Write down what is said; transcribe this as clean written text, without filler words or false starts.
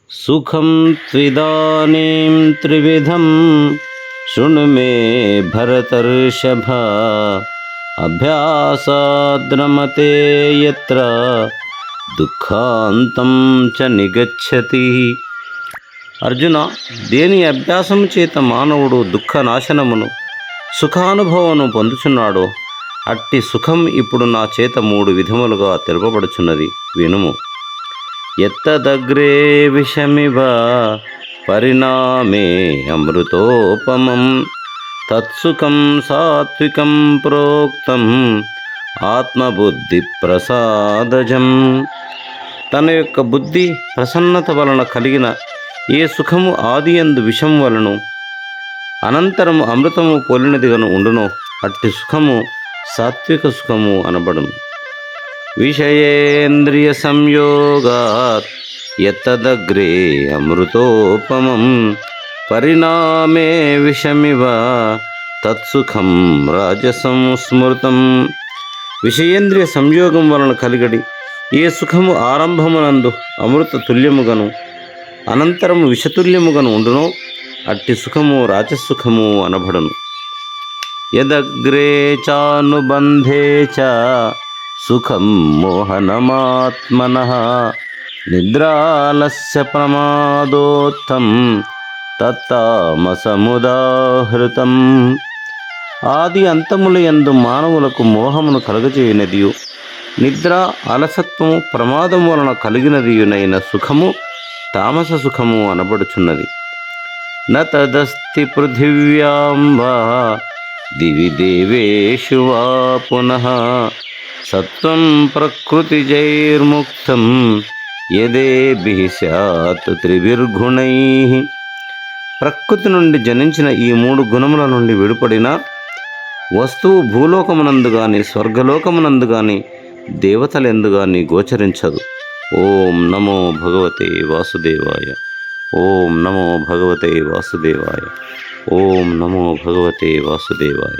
సుఖం త్విదానీం త్రివిధం శృణు మే భరతర్షభ, అభ్యాసాద్రమతే యత్ర దుఃఖాంతం చ నిగచ్చతి. అర్జున, దేని అభ్యాసము చేత మానవుడు దుఃఖ నాశనమును సుఖానుభవమును పొందుచున్నాడో అట్టి సుఖం ఇప్పుడు నా చేత 3 విధములుగా తెలుపబడుచున్నది, వినుము. ఎత్తదగ్రే విషమివ పరిణామే అమృతోపమం, తత్సుఖం సాత్వికం ప్రోక్తం ఆత్మబుద్ధి ప్రసాదజం. తన యొక్క బుద్ధి ప్రసన్నత వలన కలిగిన ఏ సుఖము ఆదియందు విషం వలను అనంతరము అమృతము పోలినదిగాను ఉండునో అట్టి సుఖము సాత్విక సుఖము అనబడును. విషయేంద్రియ సంయోగాత్ యత్తదగ్రే అమృతోపమం, పరిణామే విషమివ తత్సుఖం రాజసం స్మృతం. విషయేంద్రియ సంయోగం వలన కలిగడి ఏ సుఖము ఆరంభమునందు అమృత తుల్యముగను అనంతరము విషతుల్యముగను ఉండునో అట్టి సుఖము రాజసుఖము అనబడును. యదగ్రే చానుబంధే చ సుఖం మోహనమాత్మనః, నిద్రాలస్య ప్రమాదోత్తం తత్తామసముదాహృతం. ఆది అంతముల యందు మానవులకు మోహమును కలుగజేయనదియు నిద్ర అలసత్వము ప్రమాదం వలన కలిగినదియునైన సుఖము తామస సుఖము అనబడుచున్నది. న తదస్తి పృథివ్యాం వా దివి దేవేషు వా పునః, సత్వం ప్రకృతిజైర్ముక్తం యదేభిః స్యాత్ త్రిభిర్గుణైః. ప్రకృతి నుండి జనించిన ఈ 3 గుణముల నుండి విడిపడిన వస్తువు భూలోకమునందు గాని స్వర్గలోకమునందు గాని దేవతలెందు గాని గోచరించదు. ఓం నమో భగవతే వాసుదేవాయ. ఓం నమో భగవతే వాసుదేవాయ. ఓం నమో భగవతే వాసుదేవాయ.